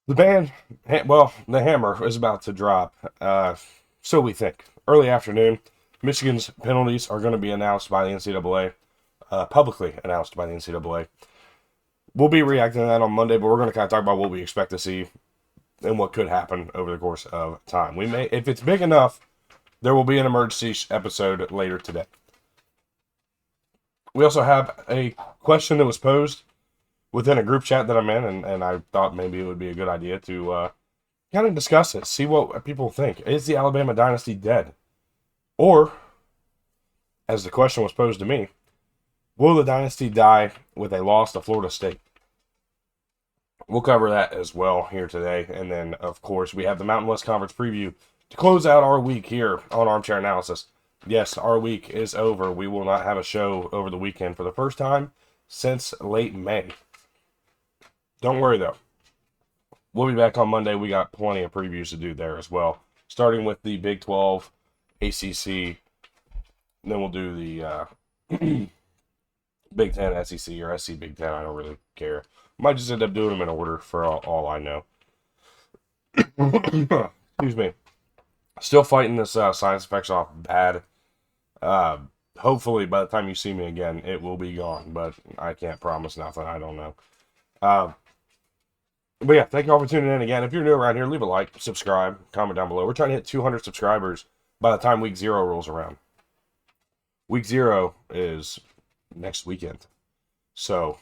The hammer is about to drop. So we think. Early afternoon, Michigan's penalties are going to be announced by the NCAA, publicly announced by the NCAA. We'll be reacting to that on Monday, but we're going to kind of talk about what we expect to see and what could happen over the course of time. We may, if it's big enough, there will be an emergency episode later today. We also have a question that was posed within a group chat that I'm in, and I thought maybe it would be a good idea to kind of discuss it, see what people think. Is the Alabama dynasty dead? Or, as the question was posed to me, will the dynasty die with a loss to Florida State? We'll cover that as well here today. And then, of course, we have the Mountain West Conference preview to close out our week here on Armchair Analysis. Yes, our week is over. We will not have a show over the weekend for the first time since late May. Don't worry, though. We'll be back on Monday. We got plenty of previews to do there as well, starting with the Big 12, ACC. Then we'll do the Big 10, SEC, or SC Big 10. I don't really care. Might just end up doing them in order for all I know. Excuse me. Still fighting this sinus infection off bad. Hopefully, by the time you see me again, it will be gone. But I can't promise nothing. I don't know. But yeah, thank you all for tuning in again. If you're new around here, leave a like, subscribe, comment down below. We're trying to hit 200 subscribers by the time week 0 rolls around. Week 0 is next weekend. So,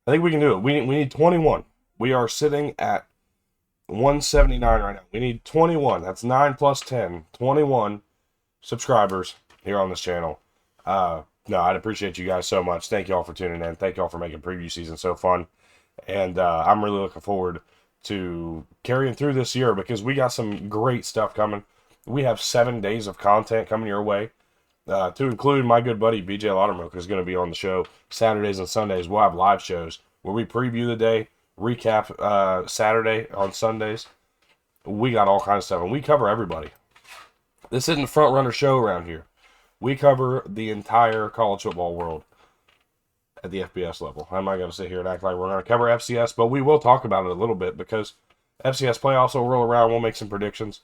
I think we can do it. We need 21. We are sitting at 179 right now. We need 21. That's 9 plus 10. 21 subscribers here on this channel. No, I'd appreciate you guys so much. Thank you all for tuning in. Thank you all for making preview season so fun. And I'm really looking forward to carrying through this year because we got some great stuff coming. We have 7 days of content coming your way, to include my good buddy BJ Laudermilk, who's going to be on the show Saturdays and Sundays. We'll have live shows where we preview the day, recap Saturday on Sundays. We got all kinds of stuff, and we cover everybody. This isn't a front runner show around here. We cover the entire college football world at the FBS level. I'm not going to sit here and act like we're going to cover FCS, but we will talk about it a little bit because FCS playoffs will roll around. We'll make some predictions.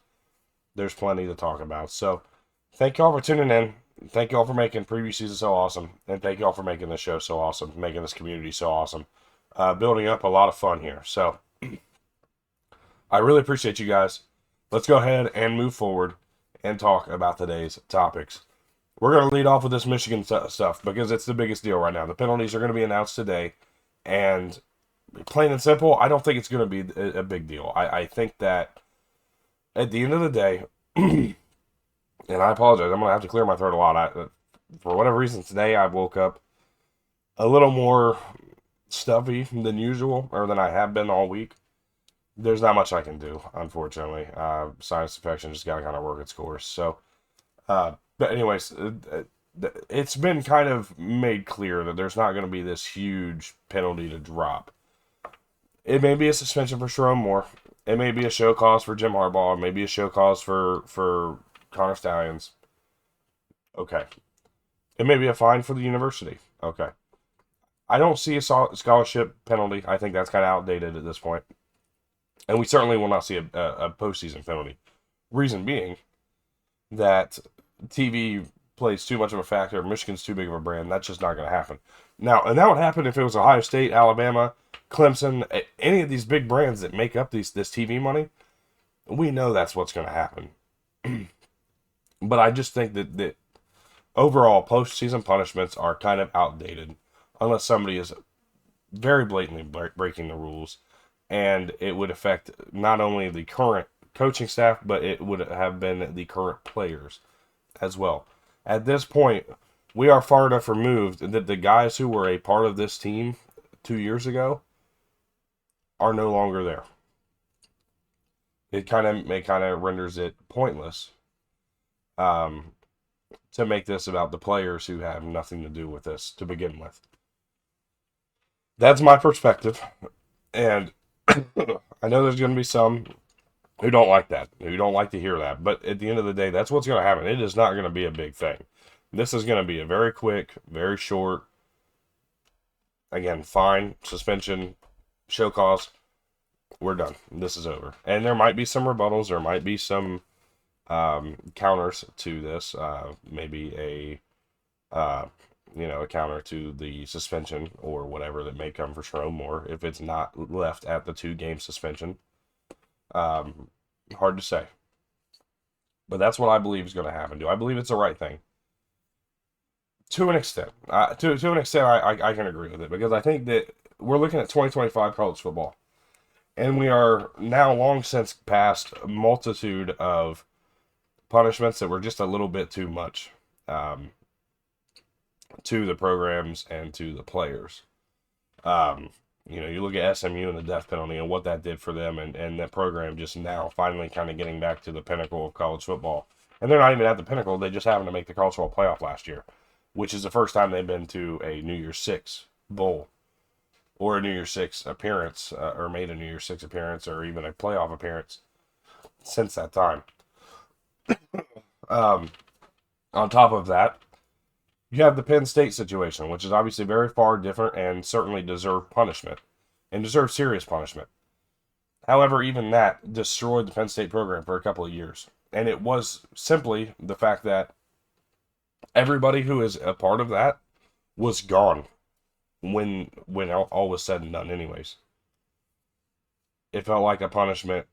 There's plenty to talk about. So thank you all for tuning in. Thank you all for making preview season so awesome. And thank you all for making this show so awesome, making this community so awesome. Building up a lot of fun here. So I really appreciate you guys. Let's go ahead and move forward and talk about today's topics. We're going to lead off with this Michigan stuff because it's the biggest deal right now. The penalties are going to be announced today. And plain and simple, I don't think it's going to be a big deal. I think that at the end of the day, and I apologize, I'm going to have to clear my throat a lot. For whatever reason, today I woke up a little more stuffy than usual, or than I have been all week. There's not much I can do, unfortunately. Sinus infection just got to kind of work its course. So, but anyways, it's been kind of made clear that there's not going to be this huge penalty to drop. It may be a suspension for Sharon Moore. It may be a show cause for Jim Harbaugh. It may be a show cause for Connor Stallions. Okay. It may be a fine for the university. Okay. I don't see a scholarship penalty. I think that's kind of outdated at this point. And we certainly will not see a postseason penalty. Reason being that TV plays too much of a factor. Michigan's too big of a brand. That's just not going to happen. Now, and that would happen if it was Ohio State, Alabama, Clemson, any of these big brands that make up this TV money. We know that's what's going to happen. But I just think that overall postseason punishments are kind of outdated unless somebody is very blatantly breaking the rules. And it would affect not only the current coaching staff, but it would have been the current players as well. At this point, we are far enough removed that the guys who were a part of this team 2 years ago are no longer there. It kind of renders it pointless to make this about the players who have nothing to do with this to begin with. That's my perspective, and I know there's going to be some who don't like that, who don't like to hear that. But at the end of the day, that's what's going to happen. It is not going to be a big thing. This is going to be a very quick, very short, again, fine, suspension, show cause. we're done. This is over. And there might be some rebuttals. There might be some counters to this. Maybe a counter to the suspension or whatever that may come for Strom, or if it's not left at the 2-game suspension. Hard to say. But that's what I believe is going to happen. Do I believe it's the right thing? To an extent. To an extent, I can agree with it, because I think that we're looking at 2025 college football. And we are now long since past a multitude of punishments that were just a little bit too much to the programs and to the players. You look at SMU and the death penalty and what that did for them, and that program just now finally kind of getting back to the pinnacle of college football. And they're not even at the pinnacle. They just happened to make the college football playoff last year, which is the first time they've been to a New Year's Six bowl or a New Year's Six appearance, or made a New Year's Six appearance, or even a playoff appearance since that time. On top of that, you have the Penn State situation, which is obviously very far different and certainly deserved punishment, and deserved serious punishment. However, even that destroyed the Penn State program for a couple of years. And it was simply the fact that everybody who is a part of that was gone when all was said and done anyways. It felt like a punishment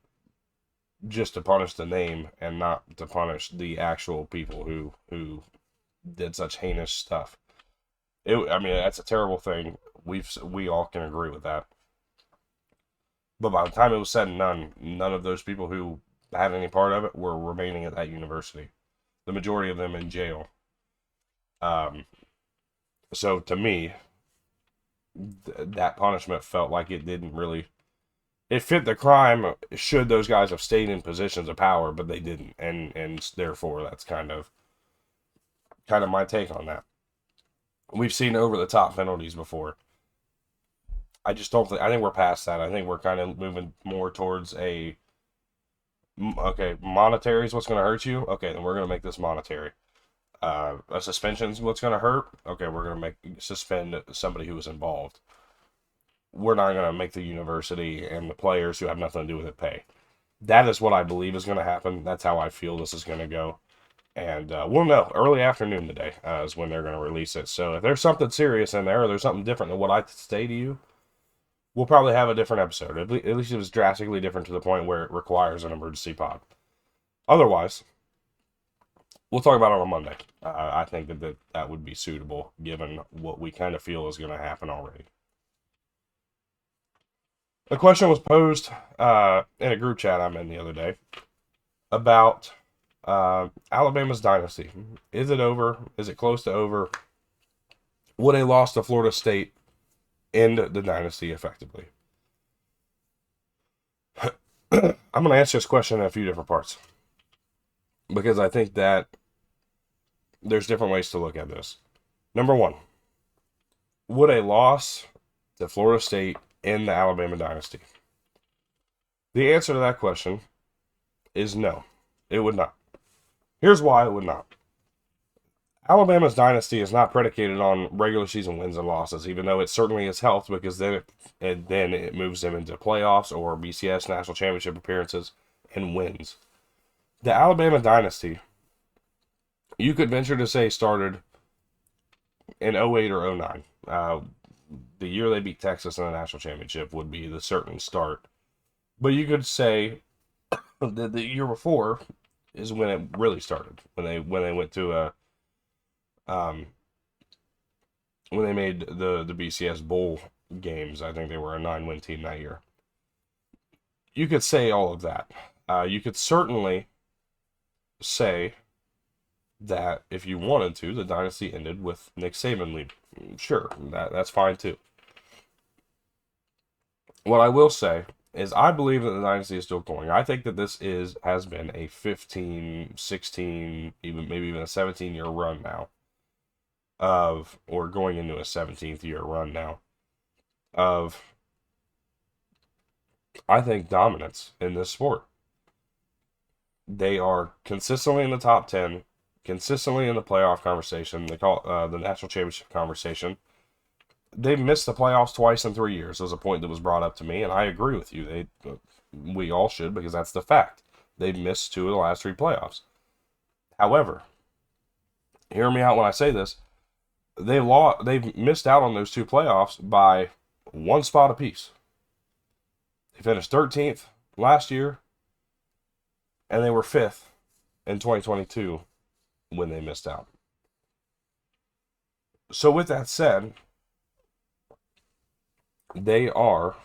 just to punish the name and not to punish the actual people who did such heinous stuff. That's a terrible thing. We all can agree with that. But by the time it was said and done, none of those people who had any part of it were remaining at that university. The majority of them in jail. So to me, that punishment felt like it didn't really... It fit the crime should those guys have stayed in positions of power, but they didn't. And therefore, that's kind of my take on that. We've seen over-the-top penalties before. I think we're past that. I think we're kind of moving more towards monetary is what's going to hurt you. Okay, then we're going to make this monetary. A suspension's what's going to hurt. Okay, we're going to suspend somebody who was involved. We're not going to make the university and the players who have nothing to do with it pay. That is what I believe is going to happen. That's how I feel this is going to go. And we'll know early afternoon today is when they're going to release it. So if there's something serious in there, or there's something different than what I say to you, we'll probably have a different episode. At least it was drastically different to the point where it requires an emergency pod. Otherwise, we'll talk about it on Monday. I think that would be suitable given what we kind of feel is going to happen already. A question was posed in a group chat I'm in the other day about Alabama's dynasty. Is it over? Is it close to over? Would a loss to Florida State end the dynasty effectively? I'm going to answer this question in a few different parts, because I think that there's different ways to look at this. Number one, would a loss to Florida State end the Alabama dynasty? The answer to that question is no, it would not. Here's why it would not. Alabama's dynasty is not predicated on regular season wins and losses, even though it certainly has helped, because then it moves them into playoffs or BCS national championship appearances and wins. The Alabama dynasty, you could venture to say, started in 08 or 09. The year they beat Texas in the national championship would be the certain start. But you could say that the year before is when it really started, when they went to when they made the BCS bowl games. I think they were a 9-win team that year. You could say all of that. You could certainly say that if you wanted to, the dynasty ended with Nick Saban leaving. Sure, that's fine too. What I will say is I believe that the dynasty is still going. I think that this has been a 15, 16, maybe even a 17-year run now or going into a 17th year run now of, I think, dominance in this sport. They are consistently in the top 10, consistently in the playoff conversation, the national championship conversation, they've missed the playoffs twice in 3 years. Was a point that was brought up to me, and I agree with you. We all should, because that's the fact. They've missed 2 of the last 3 playoffs. However, hear me out when I say this. They've missed out on those 2 playoffs by 1 spot apiece. They finished 13th last year, and they were 5th in 2022 when they missed out. So with that said, they are,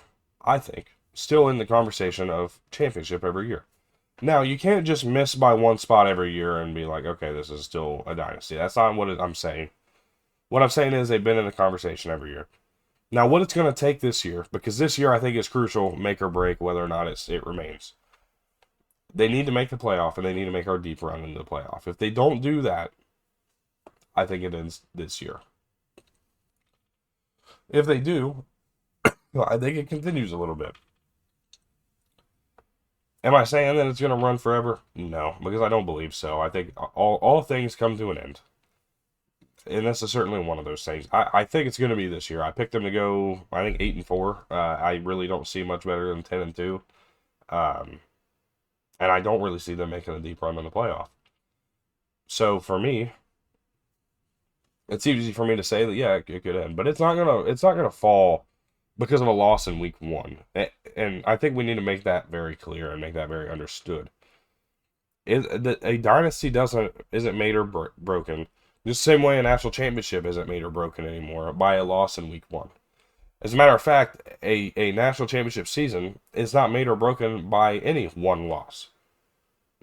I think, still in the conversation of championship every year. Now, you can't just miss by 1 spot every year and be like, okay, this is still a dynasty. That's not what I'm saying. What I'm saying is they've been in the conversation every year. Now, what it's going to take this year, because this year I think is crucial, make or break whether or not it remains. They need to make the playoff, and they need to make our deep run into the playoff. If they don't do that, I think it ends this year. If they do, I think it continues a little bit. Am I saying that it's going to run forever? No, because I don't believe so. I think all things come to an end. And this is certainly one of those things. I think it's going to be this year. I picked them to go, I think, 8-4. I really don't see much better than 10-2. And I don't really see them making a deep run in the playoff. So for me, it's easy for me to say that, yeah, it could end. But it's not gonna fall because of a loss in week 1. And I think we need to make that very clear and make that very understood. A dynasty isn't made or broken. Just the same way a national championship isn't made or broken anymore by a loss in week 1. As a matter of fact, a national championship season is not made or broken by any one loss.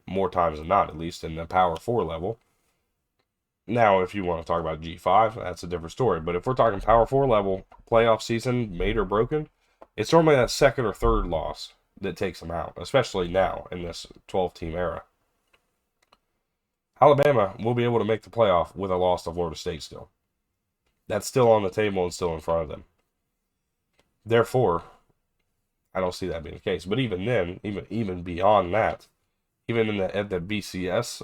More times than not, at least in the Power 4 level. Now, if you want to talk about G5, that's a different story. But if we're talking Power 4 level playoff season, made or broken, it's normally that second or third loss that takes them out, especially now in this 12-team era. Alabama will be able to make the playoff with a loss to Florida State still. That's still on the table and still in front of them. Therefore, I don't see that being the case. But even then, even beyond that, even at the BCS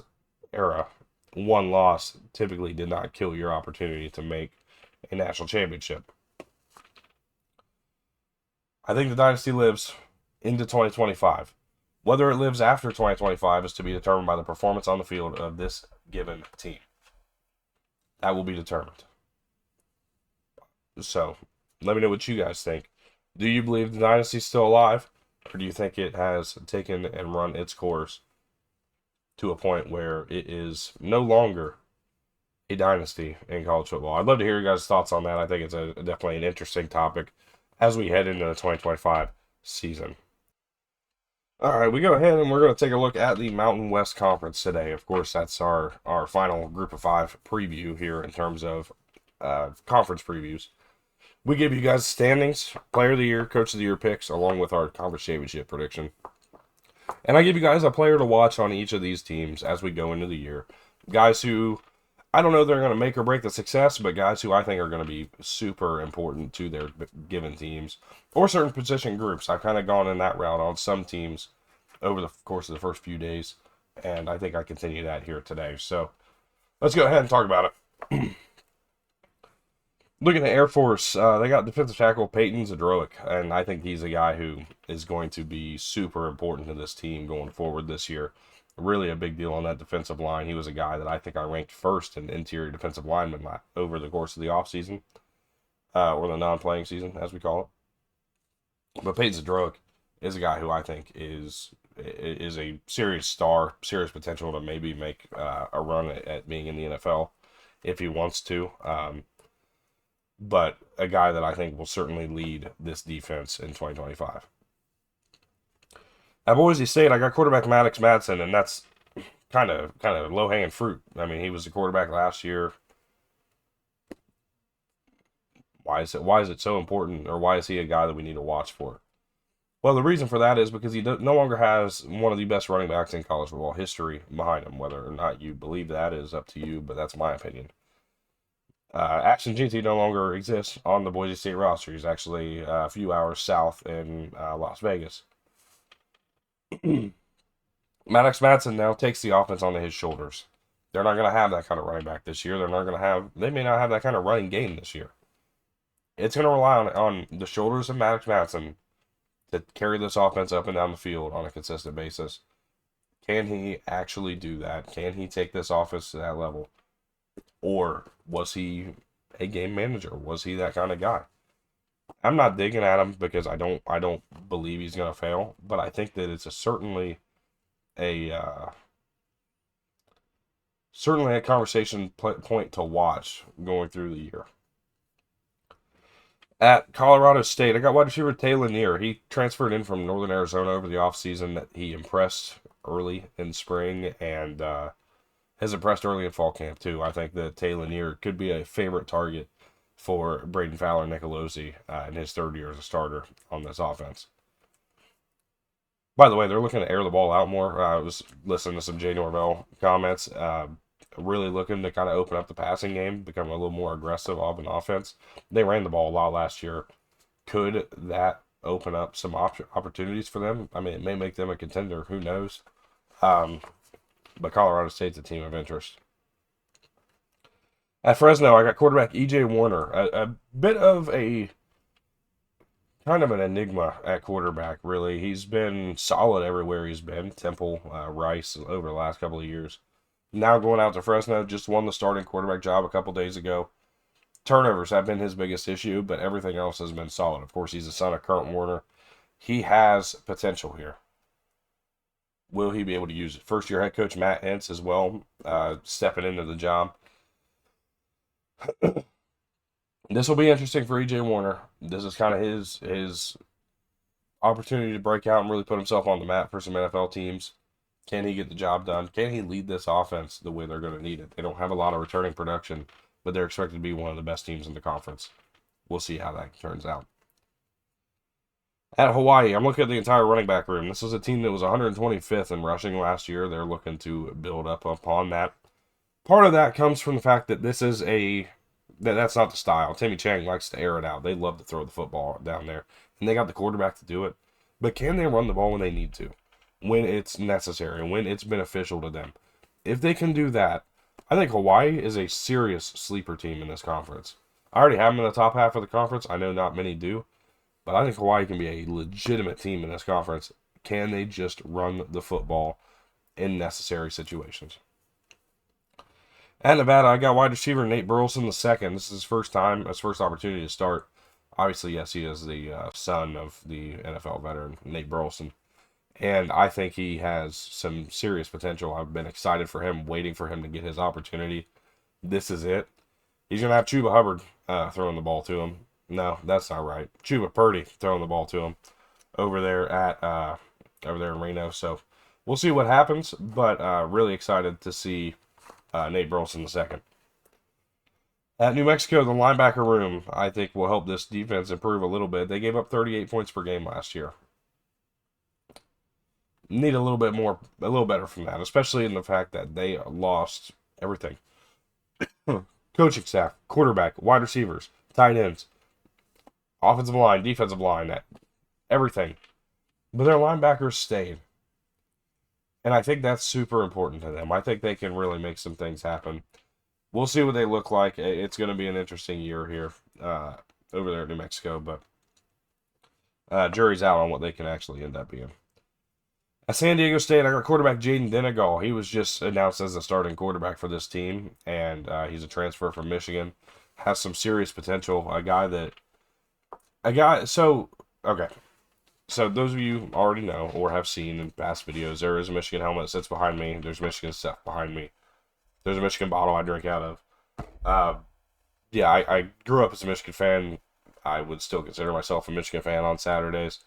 era, 1 loss typically did not kill your opportunity to make a national championship. I think the dynasty lives into 2025. Whether it lives after 2025 is to be determined by the performance on the field of this given team. That will be determined. So, let me know what you guys think. Do you believe the dynasty is still alive? Or do you think it has taken and run its course to a point where it is no longer a dynasty in college football? I'd love to hear your guys' thoughts on that. I think it's definitely an interesting topic as we head into the 2025 season. All right, we go ahead and we're going to take a look at the Mountain West Conference today. Of course, that's our final Group of 5 preview here in terms of conference previews. We give you guys standings, Player of the Year, Coach of the Year picks, along with our conference championship prediction. And I give you guys a player to watch on each of these teams as we go into the year. Guys who, I don't know if they're going to make or break the success, but guys who I think are going to be super important to their given teams or certain position groups. I've kind of gone in that route on some teams over the course of the first few days, and I think I continue that here today. So let's go ahead and talk about it. Looking at Air Force, they got defensive tackle Peyton Zadrowick, and I think he's a guy who is going to be super important to this team going forward this year. Really a big deal on that defensive line. He was a guy that I think I ranked first in interior defensive lineman over the course of the offseason, or the non-playing season, as we call it. But Peyton Zadrowick is a guy who I think is a serious star, serious potential to maybe make a run at being in the NFL if he wants to. But a guy that I think will certainly lead this defense in 2025. At Boise State, I got quarterback Maddox Madsen, and that's kind of low-hanging fruit. I mean, he was the quarterback last year. Why is it so important, or why is he a guy that we need to watch for? Well, the reason for that is because he no longer has one of the best running backs in college football history behind him. Whether or not you believe that is up to you, but that's my opinion. Ashton Jeanty no longer exists on the Boise State roster. He's actually a few hours south in Las Vegas. Maddox Madsen now takes the offense onto his shoulders. They're not going to have that kind of running back this year. They may not have that kind of running game this year. it's going to rely on the shoulders of Maddox Madsen to carry this offense up and down the field on a consistent basis. Can he actually do that? Can he take this offense to that level? Or was he a game manager? Was he that kind of guy? I'm not digging at him because I don't believe he's going to fail, but I think that it's certainly a conversation point to watch going through the year. At Colorado State, I got wide receiver Taylor Neer. He transferred in from Northern Arizona over the offseason. That he impressed early in spring and has impressed early in fall camp too. I think that Taylor Neer could be a favorite target for Braden Fowler Nicolosi in his third year as a starter on this offense. By the way, they're looking to air the ball out more. I was listening to some Jay Norvell comments. Really looking to kind of open up the passing game, become a little more aggressive of an offense. They ran the ball a lot last year. Could that open up some opportunities for them? I mean, it may make them a contender. Who knows? But Colorado State's a team of interest. At Fresno, I got quarterback E.J. Warner. A bit of a kind of an enigma at quarterback, really. He's been solid everywhere he's been. Temple, Rice, over the last couple of years. Now going out to Fresno, just won the starting quarterback job a couple days ago. Turnovers have been his biggest issue, but everything else has been solid. Of course, he's the son of Kurt Warner. He has potential here. Will he be able to use it? First-year head coach Matt Entz as well, stepping into the job. This will be interesting for E.J. Warner. This is kind of his opportunity to break out and really put himself on the map for some NFL teams. Can he get the job done? Can he lead this offense the way they're going to need it? They don't have a lot of returning production, but they're expected to be one of the best teams in the conference. We'll see how that turns out. At Hawaii, I'm looking at the entire running back room. This is a team that was 125th in rushing last year. They're looking to build up upon that. Part of that comes from the fact that this is that's not the style. Timmy Chang likes to air it out. They love to throw the football down there, and they got the quarterback to do it. But can they run the ball when they need to? When it's necessary and when it's beneficial to them. If they can do that, I think Hawaii is a serious sleeper team in this conference. I already have them in the top half of the conference. I know not many do, but I think Hawaii can be a legitimate team in this conference. Can they just run the football in necessary situations? At Nevada, I got wide receiver Nate Burleson II. This is his first opportunity to start. Obviously, yes, he is the son of the NFL veteran, Nate Burleson. And I think he has some serious potential. I've been excited for him, waiting for him to get his opportunity. This is it. He's going to have Chuba Hubbard throwing the ball to him. No, that's not right. Chuba Purdy throwing the ball to him over there in Reno. So we'll see what happens, but really excited to see Nate Burleson II. At New Mexico, the linebacker room, I think, will help this defense improve a little bit. They gave up 38 points per game last year. Need a little better from that, especially in the fact that they lost everything. Coaching staff, quarterback, wide receivers, tight ends, offensive line, defensive line, everything. But their linebackers stayed. And I think that's super important to them. I think they can really make some things happen. We'll see what they look like. It's going to be an interesting year here over there in New Mexico, but jury's out on what they can actually end up being. At San Diego State, I got quarterback Jaden Denegal. He was just announced as the starting quarterback for this team, and he's a transfer from Michigan. Has some serious potential. So those of you already know or have seen in past videos, there is a Michigan helmet that sits behind me. There's Michigan stuff behind me. There's a Michigan bottle I drink out of. I grew up as a Michigan fan. I would still consider myself a Michigan fan on Saturdays.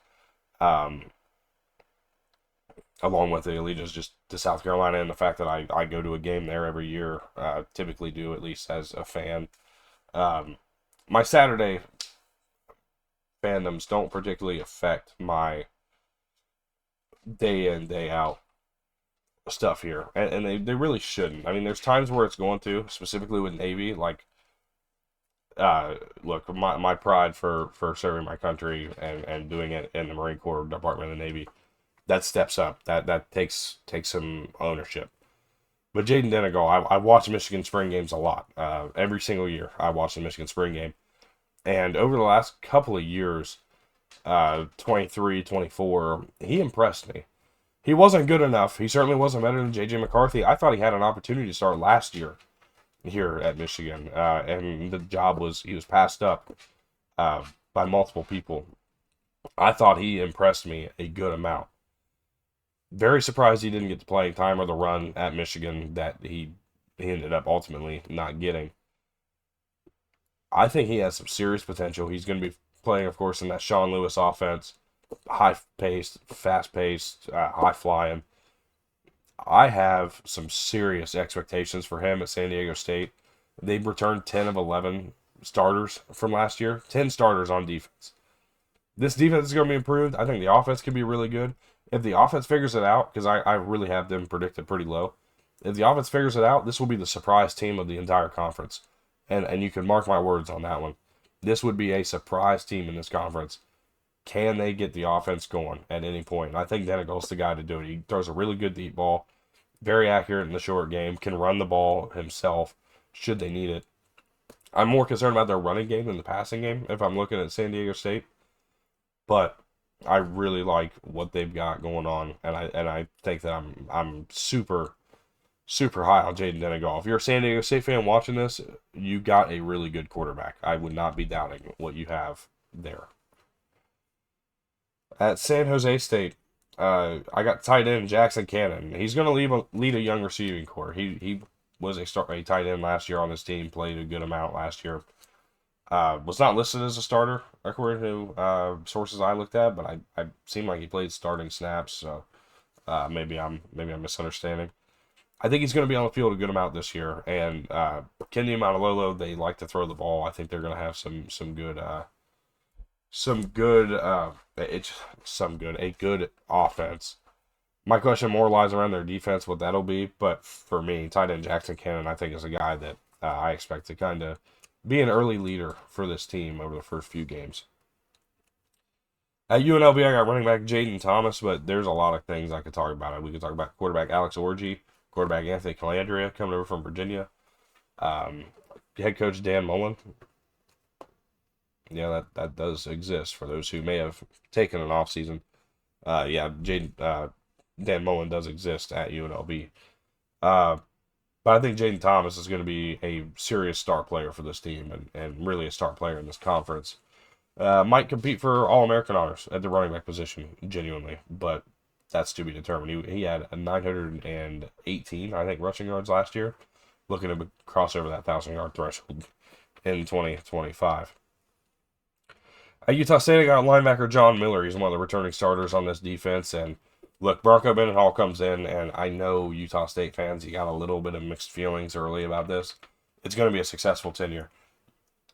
Along with the allegiance just to South Carolina and the fact that I go to a game there every year, typically do, at least as a fan. My Saturday fandoms don't particularly affect my day in, day out stuff here. And they really shouldn't. I mean, there's times where it's going to, specifically with Navy, like, look, my pride for serving my country and doing it in the Marine Corps Department of the Navy, that steps up. That takes some ownership. But Jaden Denegal, I watch Michigan spring games a lot. Every single year, I watch the Michigan spring game. And over the last couple of years, 23, 24, he impressed me. He wasn't good enough. He certainly wasn't better than J.J. McCarthy. I thought he had an opportunity to start last year here at Michigan, and the job was he was passed up by multiple people. I thought he impressed me a good amount. Very surprised he didn't get the playing time or the run at Michigan that he ended up ultimately not getting. I think he has some serious potential. He's going to be playing, of course, in that Sean Lewis offense, high-paced, fast-paced, high-flying. I have some serious expectations for him at San Diego State. They've returned 10 of 11 starters from last year, 10 starters on defense. This defense is going to be improved. I think the offense can be really good. If the offense figures it out, because I really have them predicted pretty low, if the offense figures it out, this will be the surprise team of the entire conference. And you can mark my words on that one. This would be a surprise team in this conference. Can they get the offense going at any point? And I think Denegal's the guy to do it. He throws a really good deep ball, very accurate in the short game, can run the ball himself should they need it. I'm more concerned about their running game than the passing game if I'm looking at San Diego State. But I really like what they've got going on, and I think that I'm super high on Jaden Denegal. If you're a San Diego State fan watching this, you got a really good quarterback. I would not be doubting what you have there. At San Jose State, I got tight end Jackson Cannon. He's going to lead a young receiving core. He was a tight end last year on this team, played a good amount last year. Was not listed as a starter according to sources I looked at, but I seemed like he played starting snaps, so maybe I'm misunderstanding. I think he's going to be on the field a good amount this year, and Kendi Malolo, they like to throw the ball. I think they're going to have a good offense. My question more lies around their defense, what that'll be, but for me, tight end Jackson Cannon, I think is a guy that I expect to kind of be an early leader for this team over the first few games. At UNLV, I got running back Jaden Thomas, but there's a lot of things I could talk about. We could talk about quarterback Alex Orji, quarterback Anthony Calandria coming over from Virginia, head coach Dan Mullen. Yeah, that does exist for those who may have taken an offseason. Dan Mullen does exist at UNLV. But I think Jaden Thomas is going to be a serious star player for this team and really a star player in this conference. Might compete for All-American honors at the running back position, genuinely, but that's to be determined. He had a 918, I think, rushing yards last year, looking to cross over that 1,000-yard threshold in 2025. At Utah State, I got linebacker John Miller. He's one of the returning starters on this defense, and look, Bronco Mendenhall comes in, and I know Utah State fans, you got a little bit of mixed feelings early about this. It's going to be a successful tenure.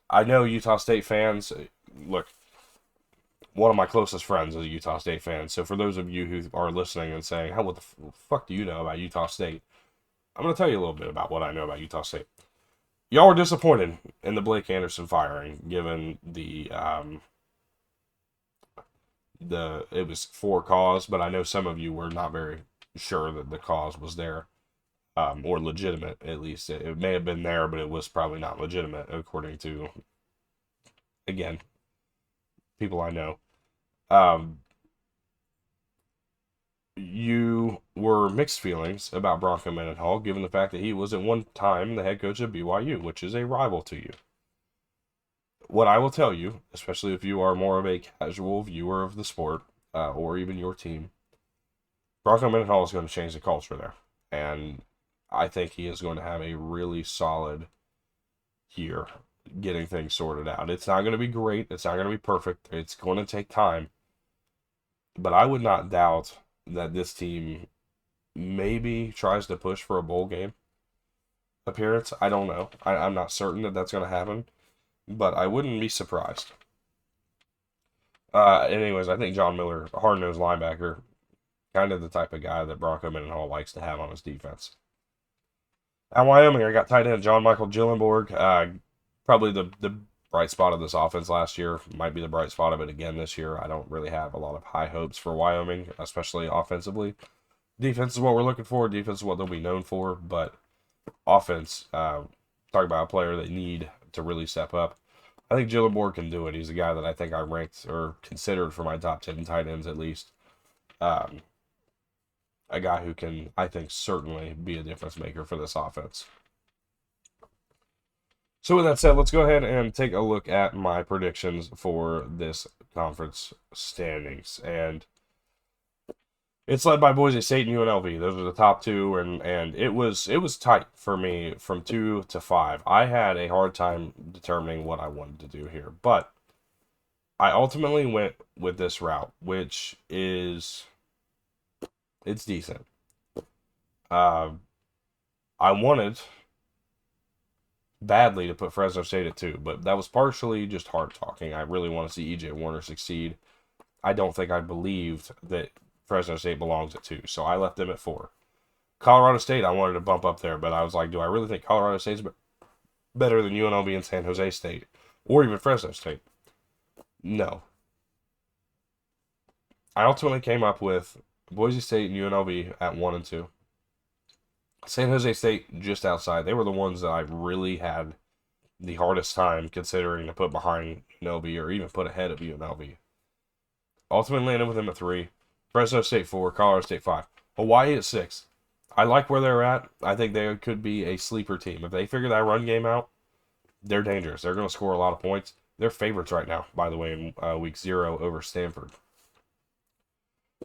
I know Utah State fans, look, one of my closest friends is a Utah State fan, so for those of you who are listening and saying, what the fuck do you know about Utah State? I'm going to tell you a little bit about what I know about Utah State. Y'all were disappointed in the Blake Anderson firing, given it was for cause, but I know some of you were not very sure that the cause was there, or legitimate, at least. It may have been there, but it was probably not legitimate, according to, again, people I know. You were mixed feelings about Bronco Mendenhall, given the fact that he was at one time the head coach of BYU, which is a rival to you. What I will tell you, especially if you are more of a casual viewer of the sport, or even your team, Bronco Mendenhall is going to change the culture there. And I think he is going to have a really solid year getting things sorted out. It's not going to be great. It's not going to be perfect. It's going to take time. But I would not doubt that this team maybe tries to push for a bowl game appearance. I don't know. I'm not certain that that's going to happen. But I wouldn't be surprised. Anyways, I think John Miller, a hard-nosed linebacker, kind of the type of guy that Bronco Mendenhall likes to have on his defense. At Wyoming, I got tight end John Michael Gillenborg. Probably the bright spot of this offense last year. Might be the bright spot of it again this year. I don't really have a lot of high hopes for Wyoming, especially offensively. Defense is what we're looking for. Defense is what they'll be known for. But offense, talk about a player they need to really step up. I think Gillibrand can do it. He's a guy that I think I ranked or considered for my top 10 tight ends at least. Um, a guy who can, I think, certainly be a difference maker for this offense. So with that said, let's go ahead and take a look at my predictions for this conference standings. And it's led by Boise State and UNLV. Those are the top two, and it was tight for me from 2 to 5. I had a hard time determining what I wanted to do here, but I ultimately went with this route, which is it's decent. I wanted badly to put Fresno State at 2, but that was partially just hard talking. I really want to see EJ Warner succeed. I don't think I believed that Fresno State belongs at 2, so I left them at 4. Colorado State, I wanted to bump up there, but I was like, do I really think Colorado State's better than UNLV and San Jose State, or even Fresno State? No. I ultimately came up with Boise State and UNLV at 1 and 2. San Jose State just outside. They were the ones that I really had the hardest time considering to put behind UNLV or even put ahead of UNLV. Ultimately landed with them at 3. Fresno State 4, Colorado State 5. Hawaii at 6. I like where they're at. I think they could be a sleeper team. If they figure that run game out, they're dangerous. They're going to score a lot of points. They're favorites right now, by the way, in week 0 over Stanford.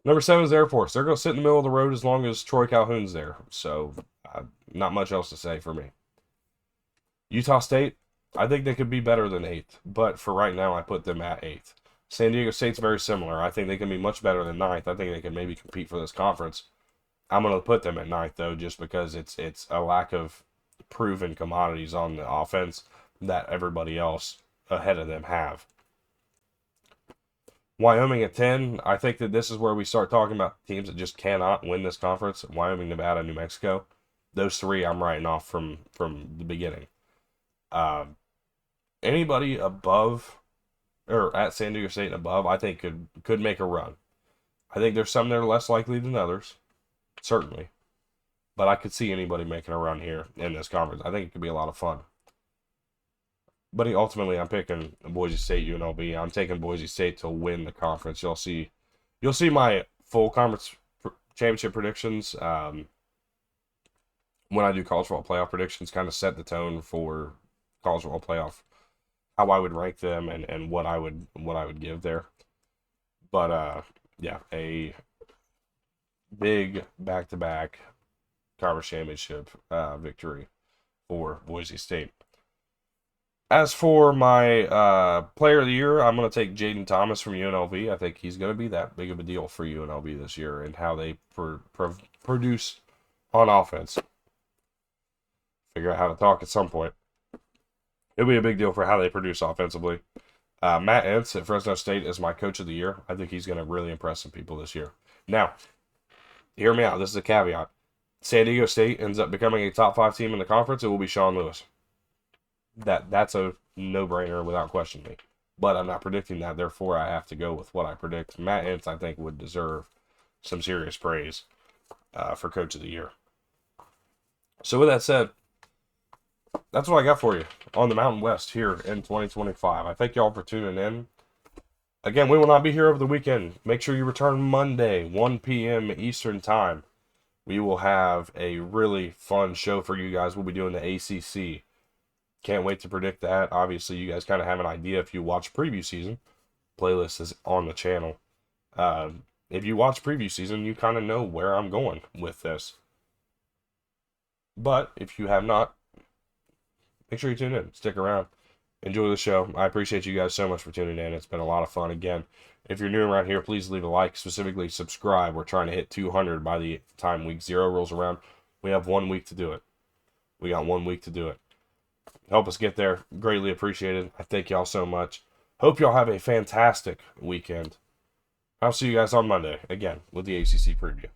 Number 7 is Air Force. They're going to sit in the middle of the road as long as Troy Calhoun's there. So, not much else to say for me. Utah State, I think they could be better than 8th. But for right now, I put them at 8th. San Diego State's very similar. I think they can be much better than 9th. I think they can maybe compete for this conference. I'm going to put them at 9th, though, just because it's a lack of proven commodities on the offense that everybody else ahead of them have. Wyoming at 10. I think that this is where we start talking about teams that just cannot win this conference. Wyoming, Nevada, New Mexico. Those 3 I'm writing off from the beginning. Anybody above or at San Diego State and above, I think could make a run. I think there's some that are less likely than others, certainly. But I could see anybody making a run here in this conference. I think it could be a lot of fun. But ultimately, I'm picking Boise State, UNLV. I'm taking Boise State to win the conference. You'll see my full conference championship predictions when I do college football playoff predictions. Kind of set the tone for college football playoff, how I would rank them and what I would give there. But yeah, a big back-to-back conference championship victory for Boise State. As for my player of the year, I'm going to take Jaden Thomas from UNLV. I think he's going to be that big of a deal for UNLV this year and how they produce on offense. Figure out how to talk at some point. It'll be a big deal for how they produce offensively. Matt Entz at Fresno State is my coach of the year. I think he's going to really impress some people this year. Now, hear me out. This is a caveat. San Diego State ends up becoming a top 5 team in the conference. It will be Sean Lewis. That's a no-brainer without questioning. But I'm not predicting that. Therefore, I have to go with what I predict. Matt Entz, I think, would deserve some serious praise for coach of the year. So with that said, that's what I got for you on the Mountain West here in 2025. I thank y'all for tuning in. Again, we will not be here over the weekend. Make sure you return Monday, 1 p.m. Eastern Time. We will have a really fun show for you guys. We'll be doing the ACC. Can't wait to predict that. Obviously, you guys kind of have an idea if you watch preview season. Playlist is on the channel. If you watch preview season, you kind of know where I'm going with this. But if you have not, make sure you tune in. Stick around. Enjoy the show. I appreciate you guys so much for tuning in. It's been a lot of fun. Again, if you're new around here, please leave a like. Specifically, subscribe. We're trying to hit 200 by the time week 0 rolls around. We have 1 week to do it. We got 1 week to do it. Help us get there. Greatly appreciated. I thank y'all so much. Hope y'all have a fantastic weekend. I'll see you guys on Monday, again, with the ACC preview.